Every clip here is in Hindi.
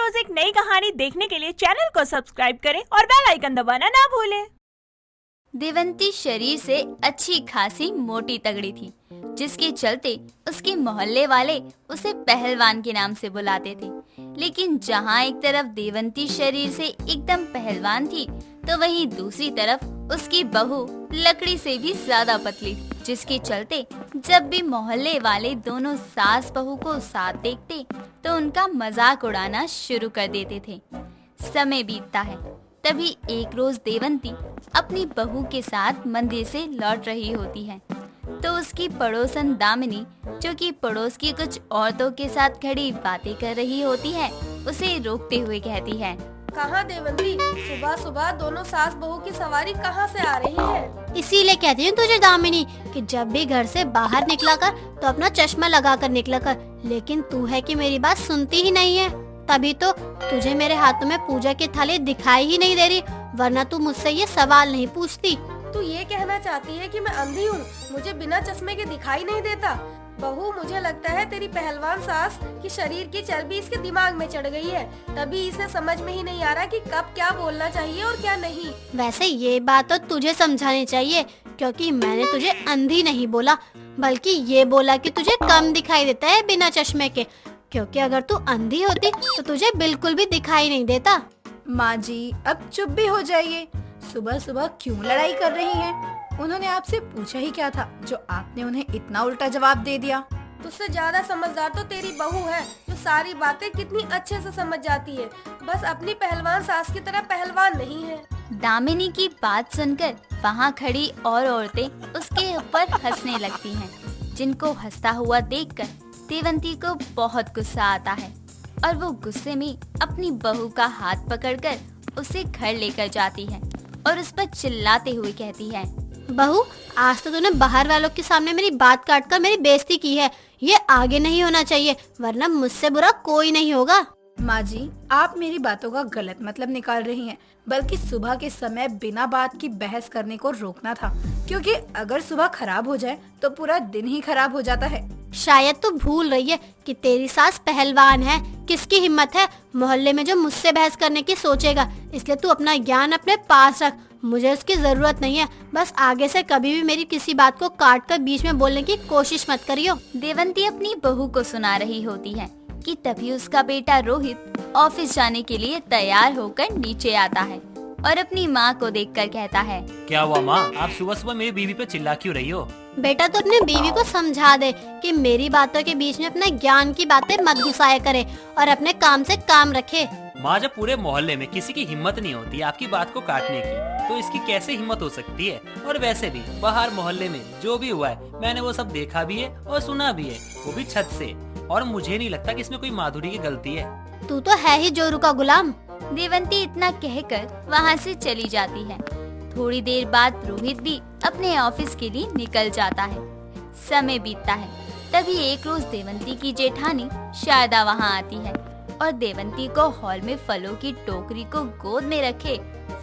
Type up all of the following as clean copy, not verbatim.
रोज एक नई कहानी देखने के लिए चैनल को सब्सक्राइब करें और बेल आइकन दबाना ना भूलें। देवंती शरीर से अच्छी खासी मोटी तगड़ी थी, जिसके चलते उसके मोहल्ले वाले उसे पहलवान के नाम से बुलाते थे। लेकिन जहाँ एक तरफ देवंती शरीर से एकदम पहलवान थी, तो वहीं दूसरी तरफ उसकी बहू लकड़ी से भी ज्यादा पतली थी, जिसके चलते जब भी मोहल्ले वाले दोनों सास बहू को साथ देखते तो उनका मजाक उड़ाना शुरू कर देते थे। समय बीतता है, तभी एक रोज देवंती अपनी बहू के साथ मंदिर से लौट रही होती है, तो उसकी पड़ोसन दामिनी, जो कि पड़ोस की कुछ औरतों के साथ खड़ी बातें कर रही होती है, उसे रोकते हुए कहती है, कहाँ देवंती, सुबह सुबह दोनों सास बहू की सवारी कहाँ से आ रही है? इसीलिए कहती हूँ तुझे दामिनी कि जब भी घर से बाहर निकला कर तो अपना चश्मा लगा कर निकला कर, लेकिन तू है कि मेरी बात सुनती ही नहीं है। तभी तो तुझे मेरे हाथों में पूजा की थाली दिखाई ही नहीं दे रही, वरना तू मुझसे ये सवाल नहीं पूछती। तू ये कहना चाहती है कि मैं अंधी हूँ, मुझे बिना चश्मे के दिखाई नहीं देता? बहू, मुझे लगता है तेरी पहलवान सास की शरीर की चर्बी इसके दिमाग में चढ़ गई है, तभी इसे समझ में ही नहीं आ रहा कि कब क्या बोलना चाहिए और क्या नहीं। वैसे ये बात तो तुझे समझानी चाहिए, क्योंकि मैंने तुझे अंधी नहीं बोला, बल्कि ये बोला कि तुझे कम दिखाई देता है बिना चश्मे के, क्योंकि अगर तू अंधी होती तो तुझे बिल्कुल भी दिखाई नहीं देता। माँ जी, अब चुप भी हो जाइए। सुबह सुबह क्यों लड़ाई कर रही हैं? उन्होंने आपसे पूछा ही क्या था जो आपने उन्हें इतना उल्टा जवाब दे दिया? तुझसे ज्यादा समझदार तो तेरी बहू है, जो सारी बातें कितनी अच्छे से समझ जाती है, बस अपनी पहलवान सास की तरह पहलवान नहीं है। दामिनी की बात सुनकर वहाँ खड़ी और औरतें उसके ऊपर हंसने लगती हैं, जिनको हंसता हुआ देखकर देवंती को बहुत गुस्सा आता है और वो गुस्से में अपनी बहू का हाथ पकड़कर उसे घर लेकर जाती है और उस पर चिल्लाते हुए कहती है, बहू, आज तो तूने बाहर वालों के सामने मेरी बात काट कर मेरी बेइज्जती की है, ये आगे नहीं होना चाहिए, वरना मुझसे बुरा कोई नहीं होगा। माँ जी, आप मेरी बातों का गलत मतलब निकाल रही हैं, बल्कि सुबह के समय बिना बात की बहस करने को रोकना था, क्योंकि अगर सुबह खराब हो जाए तो पूरा दिन ही खराब हो जाता है। शायद तू भूल रही है कि तेरी सास पहलवान है, किसकी हिम्मत है मोहल्ले में जो मुझसे बहस करने की सोचेगा, इसलिए तू अपना ज्ञान अपने पास रख, मुझे उसकी जरूरत नहीं है। बस आगे से कभी भी मेरी किसी बात को काट कर बीच में बोलने की कोशिश मत करियो। देवंती अपनी बहू को सुना रही होती है कि तभी उसका बेटा रोहित ऑफिस जाने के लिए तैयार होकर नीचे आता है और अपनी माँ को देखकर कहता है, क्या हुआ माँ, आप सुबह सुबह मेरी बीवी पे चिल्ला क्यों रही हो? बेटा, तो अपने बीवी को समझा दे कि मेरी बातों के बीच में अपने ज्ञान की बातें मत घुसाया करे और अपने काम से काम रखे। माँ, जब पूरे मोहल्ले में किसी की हिम्मत नहीं होती आपकी बात को काटने की, तो इसकी कैसे हिम्मत हो सकती है? और वैसे भी बाहर मोहल्ले में जो भी हुआ है मैंने वो सब देखा भी है और सुना भी है, वो भी छत से, और मुझे नहीं लगता कि इसमें कोई माधुरी की गलती है। तू तो है ही जोरू का गुलाम। देवंती इतना कहकर वहाँ से चली जाती है। थोड़ी देर बाद रोहित भी अपने ऑफिस के लिए निकल जाता है। समय बीतता है, तभी एक रोज देवंती की जेठानी शारदा वहाँ आती है और देवंती को हॉल में फलों की टोकरी को गोद में रखे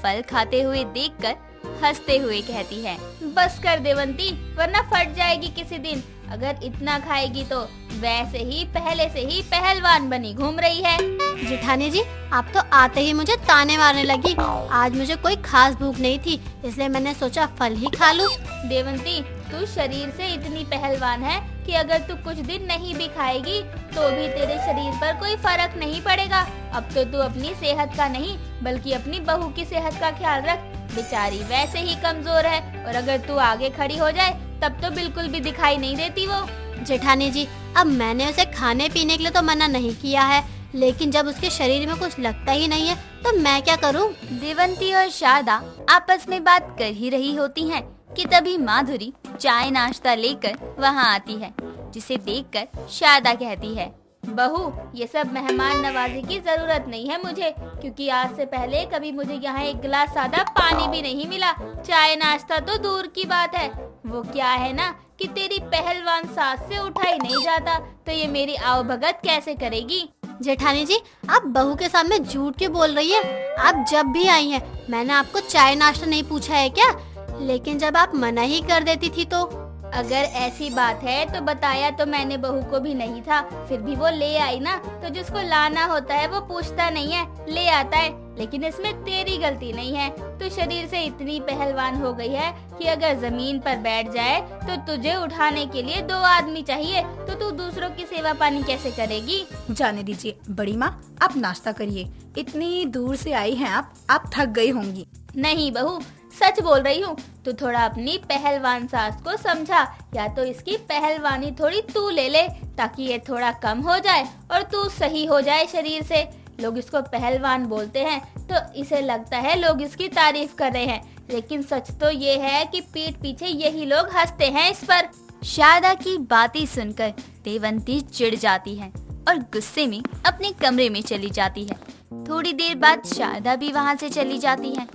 फल खाते हुए देखकर हंसते हुए कहती है, बस कर देवंती, वरना फट जाएगी किसी दिन। अगर इतना खाएगी तो वैसे ही पहले से ही पहलवान बनी घूम रही है। जेठानी जी, आप तो आते ही मुझे ताने मारने लगी। आज मुझे कोई खास भूख नहीं थी, इसलिए मैंने सोचा फल ही खा लूं। देवंती, तू शरीर से इतनी पहलवान है कि अगर तू कुछ दिन नहीं भी खाएगी तो भी तेरे शरीर पर कोई फर्क नहीं पड़ेगा। अब तो तू अपनी सेहत का नहीं बल्कि अपनी बहू की सेहत का ख्याल रख, बेचारी वैसे ही कमजोर है, और अगर तू आगे खड़ी हो जाए तब तो बिल्कुल भी दिखाई नहीं देती वो। जेठानी जी, अब मैंने उसे खाने पीने के लिए तो मना नहीं किया है, लेकिन जब उसके शरीर में कुछ लगता ही नहीं है तो मैं क्या करूं? देवंती और शारदा आपस में बात कर ही रही होती हैं कि तभी माधुरी चाय नाश्ता लेकर वहाँ आती है, जिसे देखकर शारदा कहती है, बहू, ये सब मेहमान नवाजी की जरूरत नहीं है मुझे, क्योंकि आज से पहले कभी मुझे यहाँ एक गिलास सादा पानी भी नहीं मिला। चाय नाश्ता तो दूर की बात है, वो क्या है ना कि तेरी पहलवान सास से उठा ही नहीं जाता, तो ये मेरी आवभगत कैसे करेगी? जेठानी जी, आप बहू के सामने झूठ क्यों बोल रही है? आप जब भी आई हैं, मैंने आपको चाय नाश्ता नहीं पूछा है क्या? लेकिन जब आप मना ही कर देती थी तो अगर ऐसी बात है तो बताया तो मैंने बहू को भी नहीं था, फिर भी वो ले आई ना। तो जिसको लाना होता है वो पूछता नहीं है, ले आता है। लेकिन इसमें तेरी गलती नहीं है। तू शरीर से इतनी पहलवान हो गई है कि अगर जमीन पर बैठ जाए तो तुझे उठाने के लिए 2 आदमी चाहिए, तो तू दूसरों की सेवा पानी कैसे करेगी? जाने दीजिए बड़ी माँ, आप नाश्ता करिए। इतनी दूर से आई हैं आप थक गई होंगी। नहीं बहू, सच बोल रही हूँ। तू थोड़ा अपनी पहलवान सास को समझा, या तो इसकी पहलवानी थोड़ी तू ले ले ताकि ये थोड़ा कम हो जाए और तू सही हो जाए शरीर से। लोग इसको पहलवान बोलते हैं तो इसे लगता है लोग इसकी तारीफ कर रहे हैं, लेकिन सच तो ये है कि पीठ पीछे यही लोग हंसते हैं इस पर। शारदा की बातें सुनकर देवंती चिढ़ जाती है और गुस्से में अपने कमरे में चली जाती है। थोड़ी देर बाद शारदा भी वहाँ से चली जाती है।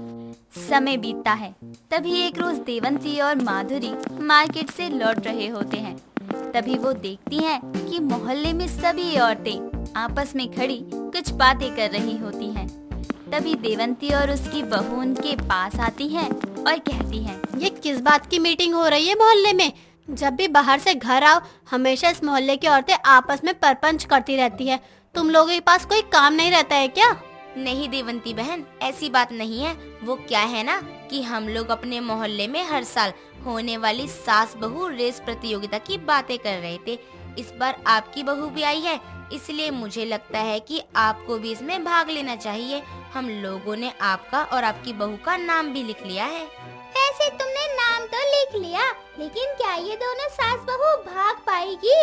समय बीतता है। तभी एक रोज देवंती और माधुरी मार्केट से लौट रहे होते हैं। तभी वो देखती हैं कि मोहल्ले में सभी औरतें आपस में खड़ी कुछ बातें कर रही होती हैं। तभी देवंती और उसकी बहू उनके पास आती हैं और कहती हैं, ये किस बात की मीटिंग हो रही है मोहल्ले में? जब भी बाहर से घर आओ हमेशा इस मोहल्ले की औरतें आपस में परपंच करती रहती है। तुम लोगों के पास कोई काम नहीं रहता है क्या? नहीं देवंती बहन, ऐसी बात नहीं है। वो क्या है ना कि हम लोग अपने मोहल्ले में हर साल होने वाली सास बहू रेस प्रतियोगिता की बातें कर रहे थे। इस बार आपकी बहू भी आई है, इसलिए मुझे लगता है कि आपको भी इसमें भाग लेना चाहिए। हम लोगों ने आपका और आपकी बहू का नाम भी लिख लिया है। ऐसे तुमने नाम तो लिख लिया, लेकिन क्या ये दोनों सास बहू भाग पाएगी?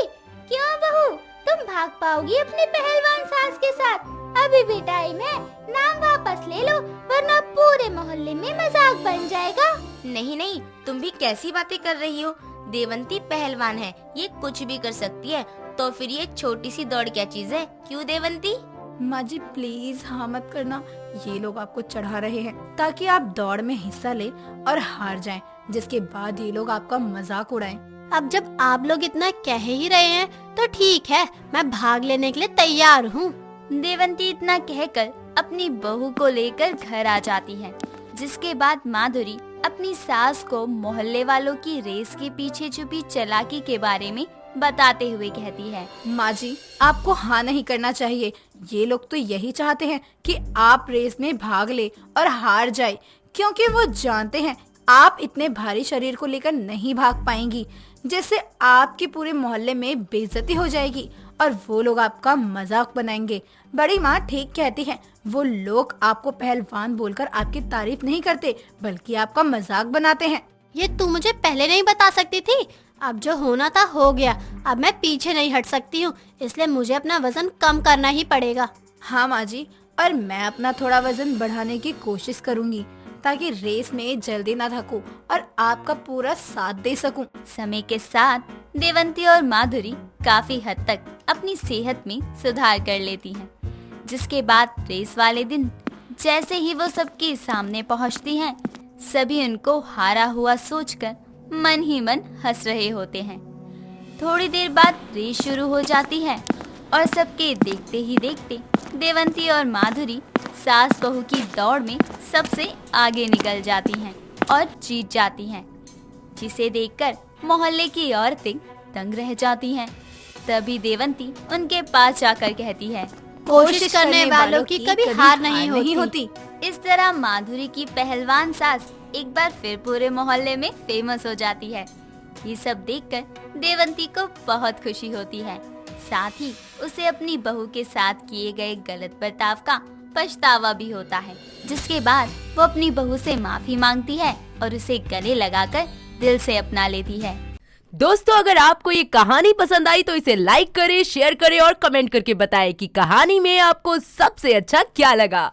क्यों बहू, तुम भाग पाओगी अपनी पहलवान सास के साथ? अभी भी टाइम है, नाम वापस ले लो, वरना पूरे मोहल्ले में मजाक बन जाएगा। नहीं नहीं, तुम भी कैसी बातें कर रही हो? देवंती पहलवान है, ये कुछ भी कर सकती है, तो फिर ये छोटी सी दौड़ क्या चीज है? क्यों देवंती? माँ जी प्लीज हाँ मत करना। ये लोग आपको चढ़ा रहे हैं ताकि आप दौड़ में हिस्सा ले और हार जाएं, जिसके बाद ये लोग आपका मजाक उड़ाएं। अब जब आप लोग इतना कह ही रहे हैं तो ठीक है, मैं भाग लेने के लिए तैयार हूँ। देवंती इतना कहकर अपनी बहू को लेकर घर आ जाती है। जिसके बाद माधुरी अपनी सास को मोहल्ले वालों की रेस के पीछे छुपी चालाकी के बारे में बताते हुए कहती है, माँ जी आपको हाँ नहीं करना चाहिए। ये लोग तो यही चाहते हैं कि आप रेस में भाग ले और हार जाए, क्योंकि वो जानते हैं आप इतने भारी शरीर को लेकर नहीं भाग पाएंगी, जिससे आपकी पूरे मोहल्ले में बेइज्जती हो जाएगी और वो लोग आपका मजाक बनाएंगे। बड़ी माँ ठीक कहती है, वो लोग आपको पहलवान बोलकर आपकी तारीफ नहीं करते, बल्कि आपका मजाक बनाते हैं। ये तू मुझे पहले नहीं बता सकती थी? अब जो होना था हो गया, अब मैं पीछे नहीं हट सकती हूँ, इसलिए मुझे अपना वजन कम करना ही पड़ेगा। हाँ माँ जी, और मैं अपना थोड़ा वजन बढ़ाने की कोशिश करूँगी ताकि रेस में जल्दी ना थकूं और आपका पूरा साथ दे सकूं। समय के साथ देवंती और माधुरी काफी हद तक अपनी सेहत में सुधार कर लेती हैं। जिसके बाद रेस वाले दिन जैसे ही वो सबके सामने पहुंचती हैं, सभी उनको हारा हुआ सोचकर मन ही मन हंस रहे होते हैं। थोड़ी देर बाद रेस शुरू हो जाती है और सबके देखते ही देखते देवंती और माधुरी सास बहू की दौड़ में सबसे आगे निकल जाती हैं और जीत जाती हैं, जिसे देखकर मोहल्ले की औरतें दंग रह जाती हैं। तभी देवंती उनके पास जाकर कहती है, कोशिश करने वालों की कभी हार नहीं होती। इस तरह माधुरी की पहलवान सास एक बार फिर पूरे मोहल्ले में फेमस हो जाती है। ये सब देखकर देवंती को बहुत खुशी होती है। साथ ही उसे अपनी बहू के साथ किए गए गलत बर्ताव का पछतावा भी होता है। जिसके बाद वो अपनी बहू से माफी मांगती है और उसे गले लगाकर दिल से अपना लेती है। दोस्तों, अगर आपको ये कहानी पसंद आई तो इसे लाइक करें, शेयर करें और कमेंट करके बताएं कि कहानी में आपको सबसे अच्छा क्या लगा।